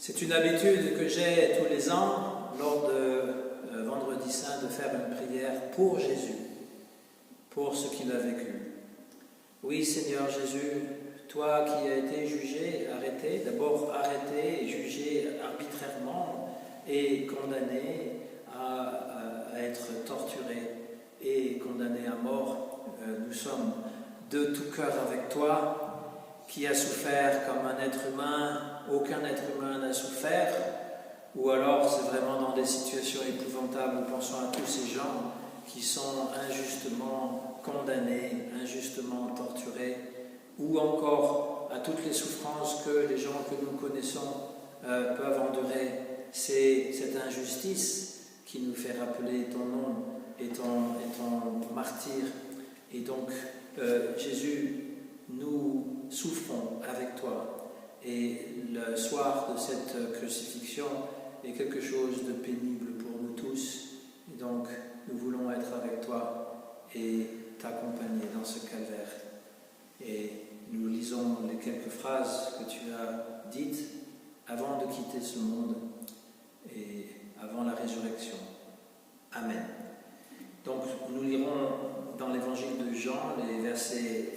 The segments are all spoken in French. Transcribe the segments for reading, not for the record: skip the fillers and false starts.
C'est une habitude que j'ai tous les ans, lors de Vendredi Saint, de faire une prière pour Jésus, pour ce qu'il a vécu. Oui, Seigneur Jésus, toi qui as été jugé, arrêté, d'abord arrêté et jugé arbitrairement et condamné à être torturé et condamné à mort, nous sommes de tout cœur avec toi, qui a souffert comme un être humain, aucun être humain n'a souffert, ou alors c'est vraiment dans des situations épouvantables. Nous pensons à tous ces gens qui sont injustement condamnés, injustement torturés, ou encore à toutes les souffrances que les gens que nous connaissons peuvent endurer. C'est cette injustice qui nous fait rappeler ton nom et ton martyre. Et donc, Jésus, nous souffrons avec toi. Et le soir de cette crucifixion est quelque chose de pénible pour nous tous. Et donc, nous voulons être avec toi et t'accompagner dans ce calvaire. Et nous lisons les quelques phrases que tu as dites avant de quitter ce monde et avant la résurrection. Amen. Donc, nous lirons dans l'évangile de Jean les versets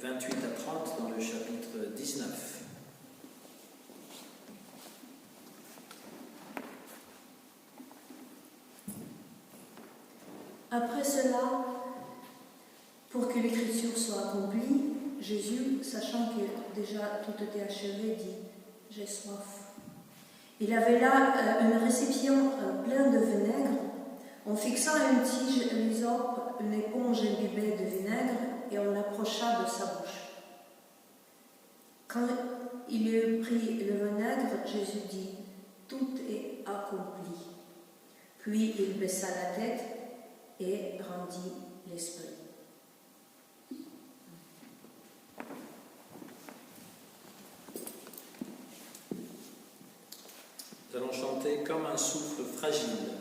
28 à 30 dans le chapitre 19. Après cela, pour que l'écriture soit accomplie, Jésus, sachant que déjà tout était achevé, dit « J'ai soif ». Il avait là une récipient pleine de vinaigre. En fixant une tige l'hysope, une éponge imbibée de vinaigre, et on l'approcha de sa bouche. Quand il eut pris le vinaigre, Jésus dit « Tout est accompli ». Puis il baissa la tête et rendit l'esprit. Nous allons chanter comme un souffle fragile.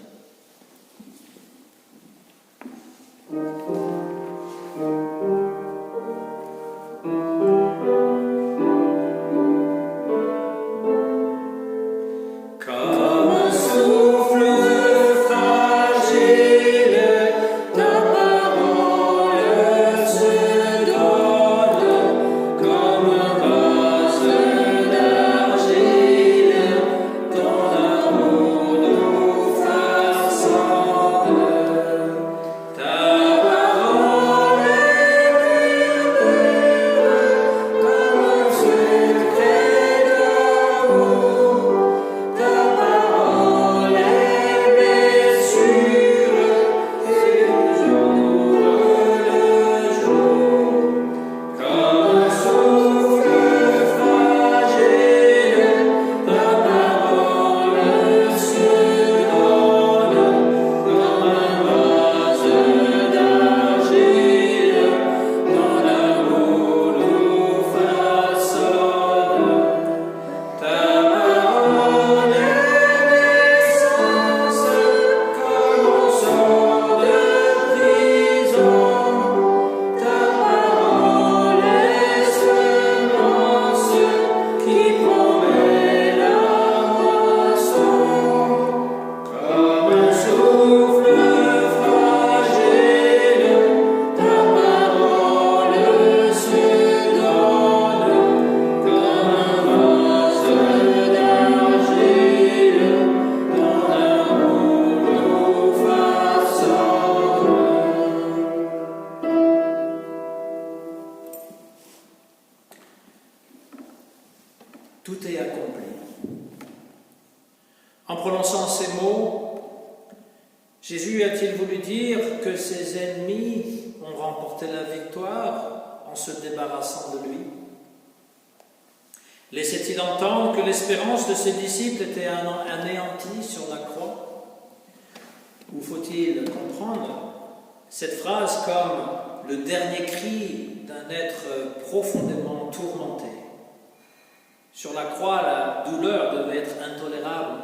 Tout est accompli. En prononçant ces mots, Jésus a-t-il voulu dire que ses ennemis ont remporté la victoire en se débarrassant de lui? Laissait-il entendre que l'espérance de ses disciples était anéantie sur la croix? Ou faut-il comprendre cette phrase comme le dernier cri d'un être profondément tourmenté? Sur la croix, la douleur devait être intolérable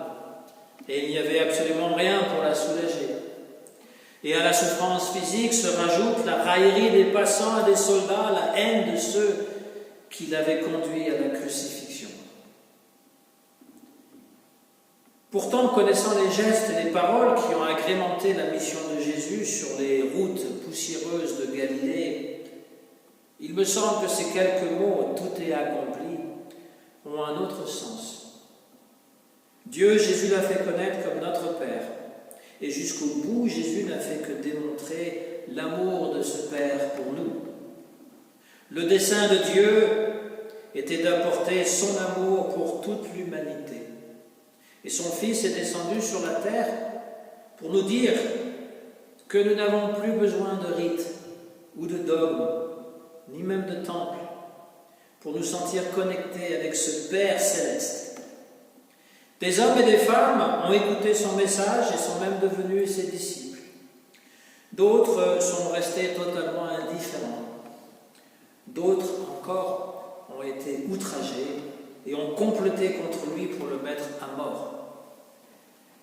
et il n'y avait absolument rien pour la soulager. Et à la souffrance physique se rajoute la raillerie des passants et des soldats, la haine de ceux qui l'avaient conduit à la crucifixion. Pourtant, connaissant les gestes et les paroles qui ont agrémenté la mission de Jésus sur les routes poussiéreuses de Galilée, il me semble que ces quelques mots « tout est accompli » ont un autre sens. Dieu, Jésus l'a fait connaître comme notre Père, et jusqu'au bout, Jésus n'a fait que démontrer l'amour de ce Père pour nous. Le dessein de Dieu était d'apporter son amour pour toute l'humanité. Et son Fils est descendu sur la terre pour nous dire que nous n'avons plus besoin de rites ou de dogmes, ni même de temples, pour nous sentir connectés avec ce Père céleste. Des hommes et des femmes ont écouté son message et sont même devenus ses disciples. D'autres sont restés totalement indifférents. D'autres encore ont été outragés et ont comploté contre lui pour le mettre à mort.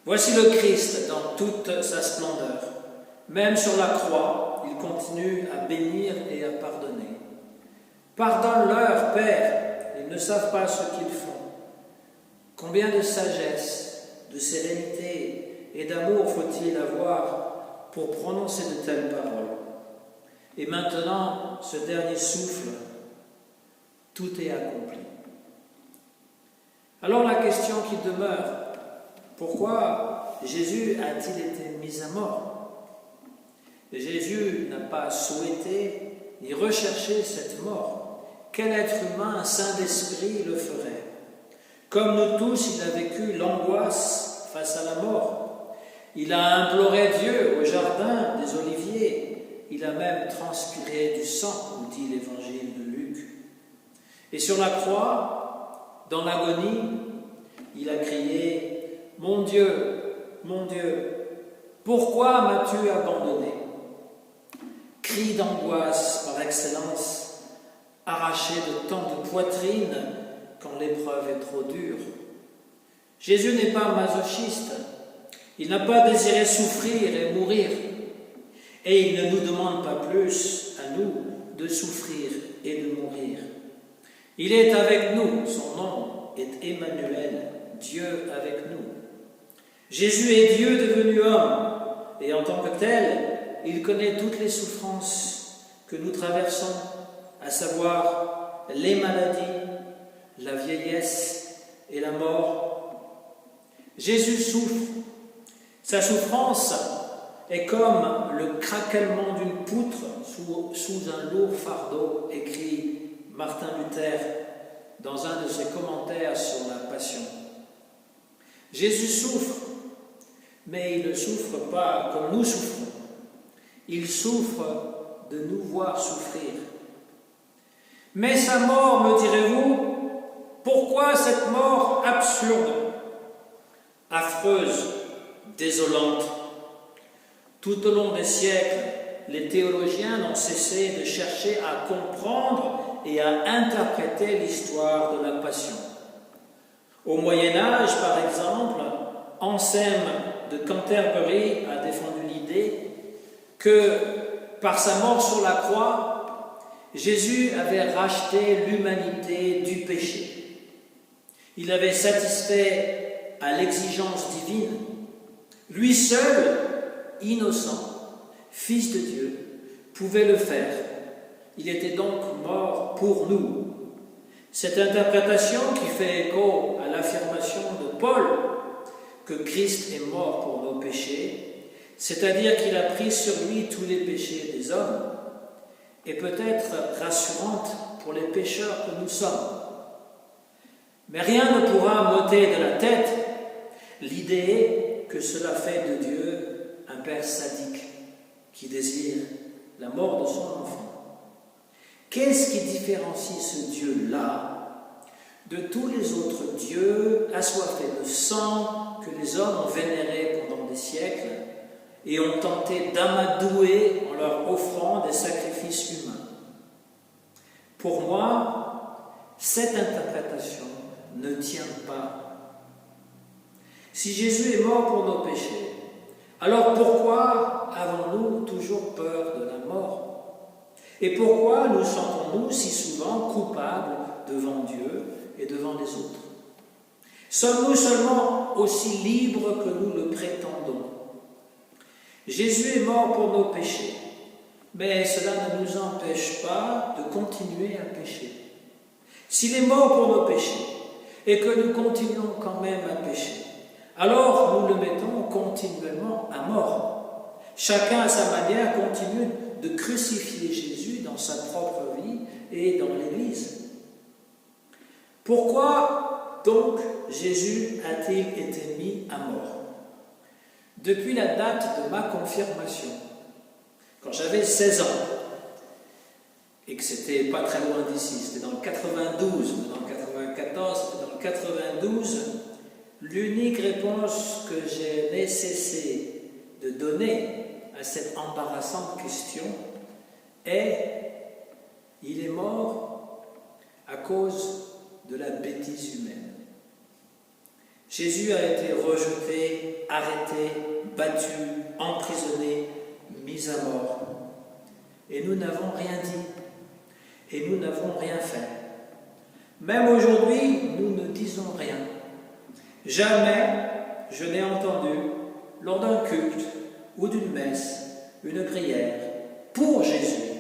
Voici le Christ dans toute sa splendeur. Même sur la croix, il continue à bénir et à pardonner. Pardonne-leur, Père, ils ne savent pas ce qu'ils font. Combien de sagesse, de sérénité et d'amour faut-il avoir pour prononcer de telles paroles? Et maintenant, ce dernier souffle, tout est accompli. Alors la question qui demeure, pourquoi Jésus a-t-il été mis à mort? Jésus n'a pas souhaité ni recherché cette mort. Quel être humain saint d'esprit le ferait? Comme nous tous, il a vécu l'angoisse face à la mort. Il a imploré Dieu au jardin des Oliviers. Il a même transpiré du sang, nous dit l'évangile de Luc. Et sur la croix, dans l'agonie, il a crié « Mon Dieu, pourquoi m'as-tu abandonné ?» Cri d'angoisse par excellence, arraché de tant de poitrine quand l'épreuve est trop dure. Jésus n'est pas masochiste, il n'a pas désiré souffrir et mourir, et il ne nous demande pas plus à nous de souffrir et de mourir. Il est avec nous, son nom est Emmanuel, Dieu avec nous. Jésus est Dieu devenu homme, et en tant que tel, il connaît toutes les souffrances que nous traversons, à savoir les maladies, la vieillesse et la mort. Jésus souffre. Sa souffrance est comme le craquellement d'une poutre sous un lourd fardeau, écrit Martin Luther dans un de ses commentaires sur la Passion. Jésus souffre, mais il ne souffre pas comme nous souffrons. Il souffre de nous voir souffrir. Mais sa mort, me direz-vous, pourquoi cette mort absurde, affreuse, désolante? Tout au long des siècles, les théologiens n'ont cessé de chercher à comprendre et à interpréter l'histoire de la Passion. Au Moyen-Âge, par exemple, Anselme de Canterbury a défendu l'idée que, par sa mort sur la croix, Jésus avait racheté l'humanité du péché. Il avait satisfait à l'exigence divine. Lui seul, innocent, fils de Dieu, pouvait le faire. Il était donc mort pour nous. Cette interprétation qui fait écho à l'affirmation de Paul que Christ est mort pour nos péchés, c'est-à-dire qu'il a pris sur lui tous les péchés des hommes, est peut-être rassurante pour les pécheurs que nous sommes. Mais rien ne pourra m'ôter de la tête l'idée que cela fait de Dieu un Père sadique qui désire la mort de son enfant. Qu'est-ce qui différencie ce Dieu-là de tous les autres dieux assoiffés de sang que les hommes ont vénérés pendant des siècles et ont tenté d'amadouer en leur offrant des sacrifices humains? Pour moi, cette interprétation ne tient pas. Si Jésus est mort pour nos péchés, alors pourquoi avons-nous toujours peur de la mort? Et pourquoi nous sentons-nous si souvent coupables devant Dieu et devant les autres? Sommes-nous seulement aussi libre que nous le prétendons. Jésus est mort pour nos péchés, mais cela ne nous empêche pas de continuer à pécher. S'il est mort pour nos péchés et que nous continuons quand même à pécher, alors nous le mettons continuellement à mort. Chacun à sa manière continue de crucifier Jésus dans sa propre vie et dans l'Église. Pourquoi donc Jésus a-t-il été mis à mort? Depuis la date de ma confirmation, quand j'avais 16 ans, et que c'était pas très loin d'ici, c'était dans le 92, dans le 94, c'était dans le 92, l'unique réponse que je n'ai cessé de donner à cette embarrassante question est: il est mort à cause de la bêtise humaine. Jésus a été rejeté, arrêté, battu, emprisonné, mis à mort. Et nous n'avons rien dit. Et nous n'avons rien fait. Même aujourd'hui, nous ne disons rien. Jamais je n'ai entendu, lors d'un culte ou d'une messe, une prière pour Jésus,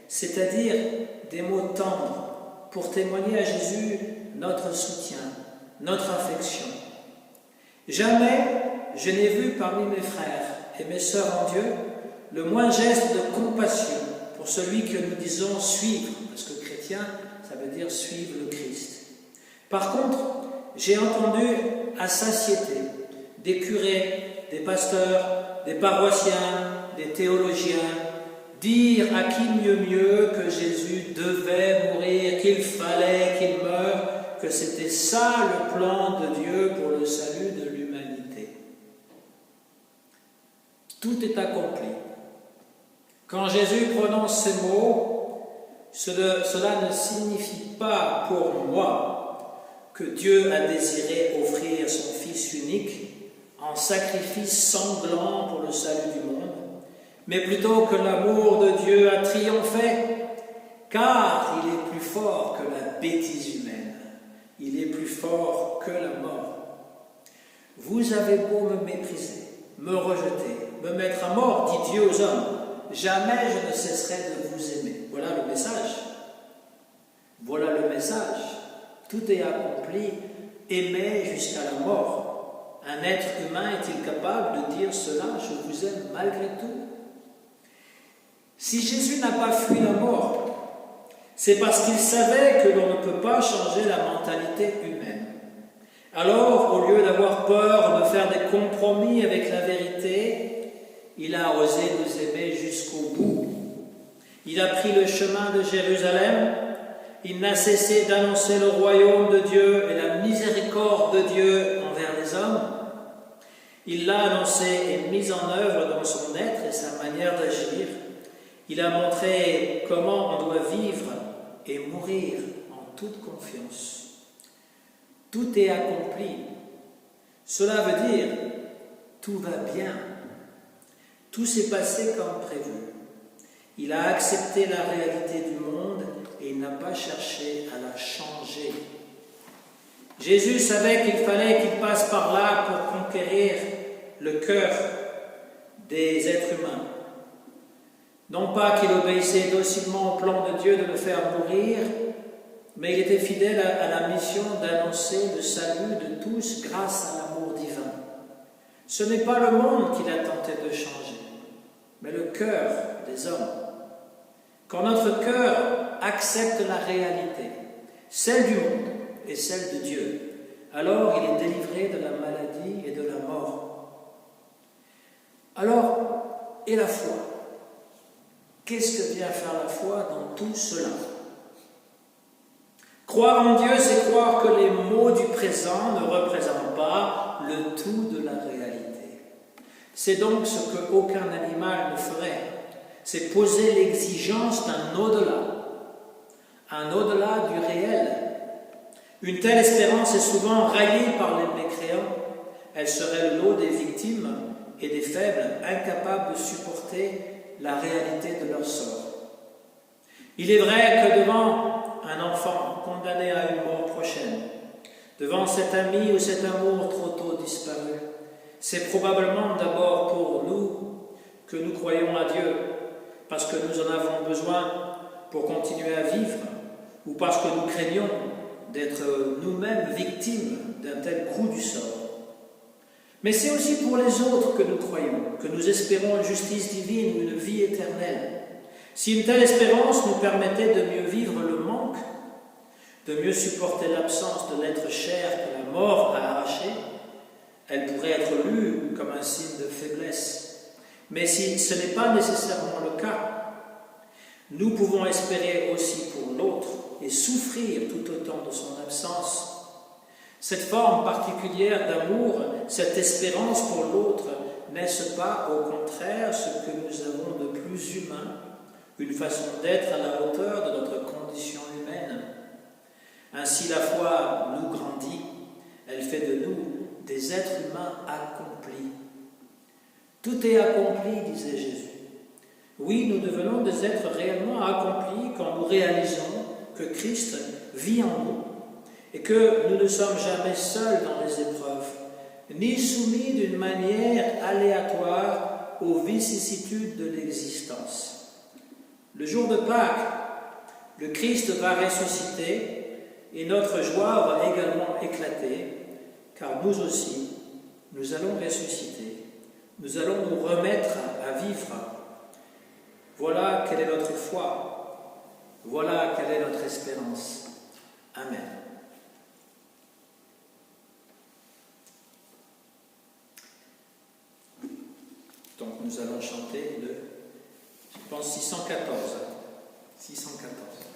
c'est-à-dire des mots tendres pour témoigner à Jésus notre soutien, notre affection. Jamais je n'ai vu parmi mes frères et mes sœurs en Dieu le moindre geste de compassion pour celui que nous disons suivre, parce que chrétien, ça veut dire suivre le Christ. Par contre, j'ai entendu à satiété des curés, des pasteurs, des paroissiens, des théologiens dire à qui mieux que Jésus devait mourir, qu'il fallait qu'il meure, que c'était ça le plan de Dieu pour le salut de l'humanité. Tout est accompli. Quand Jésus prononce ces mots, cela ne signifie pas pour moi que Dieu a désiré offrir son Fils unique en sacrifice sanglant pour le salut du monde, mais plutôt que l'amour de Dieu a triomphé, car il est plus fort que la bêtise humaine, il est plus fort que la mort. Vous avez beau me mépriser, me rejeter, me mettre à mort, dit Dieu aux hommes, jamais je ne cesserai de vous aimer. Voilà le message. Voilà le message. Tout est accompli, aimer jusqu'à la mort. Un être humain est-il capable de dire cela, je vous aime malgré tout? Si Jésus n'a pas fui la mort, c'est parce qu'il savait que l'on ne peut pas changer la mentalité humaine. Alors, au lieu d'avoir peur de faire des compromis avec la vérité, il a osé nous aimer jusqu'au bout. Il a pris le chemin de Jérusalem, il n'a cessé d'annoncer le royaume de Dieu et la miséricorde de Dieu envers les hommes. Il l'a annoncé et mis en œuvre dans son être et sa manière d'agir. Il a montré comment on doit vivre et mourir en toute confiance. Tout est accompli. Cela veut dire tout va bien. Tout s'est passé comme prévu. Il a accepté la réalité du monde et il n'a pas cherché à la changer. Jésus savait qu'il fallait qu'il passe par là pour conquérir le cœur des êtres humains. Non pas qu'il obéissait docilement au plan de Dieu de le faire mourir, mais il était fidèle à la mission d'annoncer le salut de tous grâce à l'amour divin. Ce n'est pas le monde qu'il a tenté de changer, mais le cœur des hommes. Quand notre cœur accepte la réalité, celle du monde et celle de Dieu, alors il est délivré de la maladie et de la mort. Alors, et la foi? Qu'est-ce que vient faire la foi dans tout cela? Croire en Dieu, c'est croire que les mots du présent ne représentent pas le tout de la réalité. C'est donc ce qu'aucun animal ne ferait. C'est poser l'exigence d'un au-delà, un au-delà du réel. Une telle espérance est souvent raillée par les mécréants. Elle serait le lot des victimes et des faibles, incapables de supporter la réalité de leur sort. Il est vrai que devant un enfant condamné à une mort prochaine, devant cet ami ou cet amour trop tôt disparu, C'est probablement d'abord pour nous que nous croyons à Dieu, parce que nous en avons besoin pour continuer à vivre, ou parce que nous craignons d'être nous-mêmes victimes d'un tel coup du sort. Mais c'est aussi pour les autres que nous croyons, que nous espérons une justice divine ou une vie éternelle. Si une telle espérance nous permettait de mieux vivre le manque, de mieux supporter l'absence de l'être cher que la mort a arraché, elle pourrait être lue comme un signe de faiblesse. Mais si ce n'est pas nécessairement le cas, nous pouvons espérer aussi pour l'autre et souffrir tout autant de son absence. Cette forme particulière d'amour, cette espérance pour l'autre, n'est-ce pas au contraire ce que nous avons de plus humain, une façon d'être à la hauteur de notre condition humaine? Ainsi la foi nous grandit, elle fait de nous des êtres humains accomplis. Tout est accompli, disait Jésus. Oui, nous devenons des êtres réellement accomplis quand nous réalisons que Christ vit en nous et que nous ne sommes jamais seuls dans les épreuves, ni soumis d'une manière aléatoire aux vicissitudes de l'existence. Le jour de Pâques, le Christ va ressusciter et notre joie va également éclater, car nous aussi, nous allons ressusciter, nous allons nous remettre à vivre. Voilà quelle est notre foi, voilà quelle est notre espérance. Amen. Donc nous allons chanter le, je pense, 614. 614.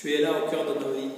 Tu es là au cœur de nos vies.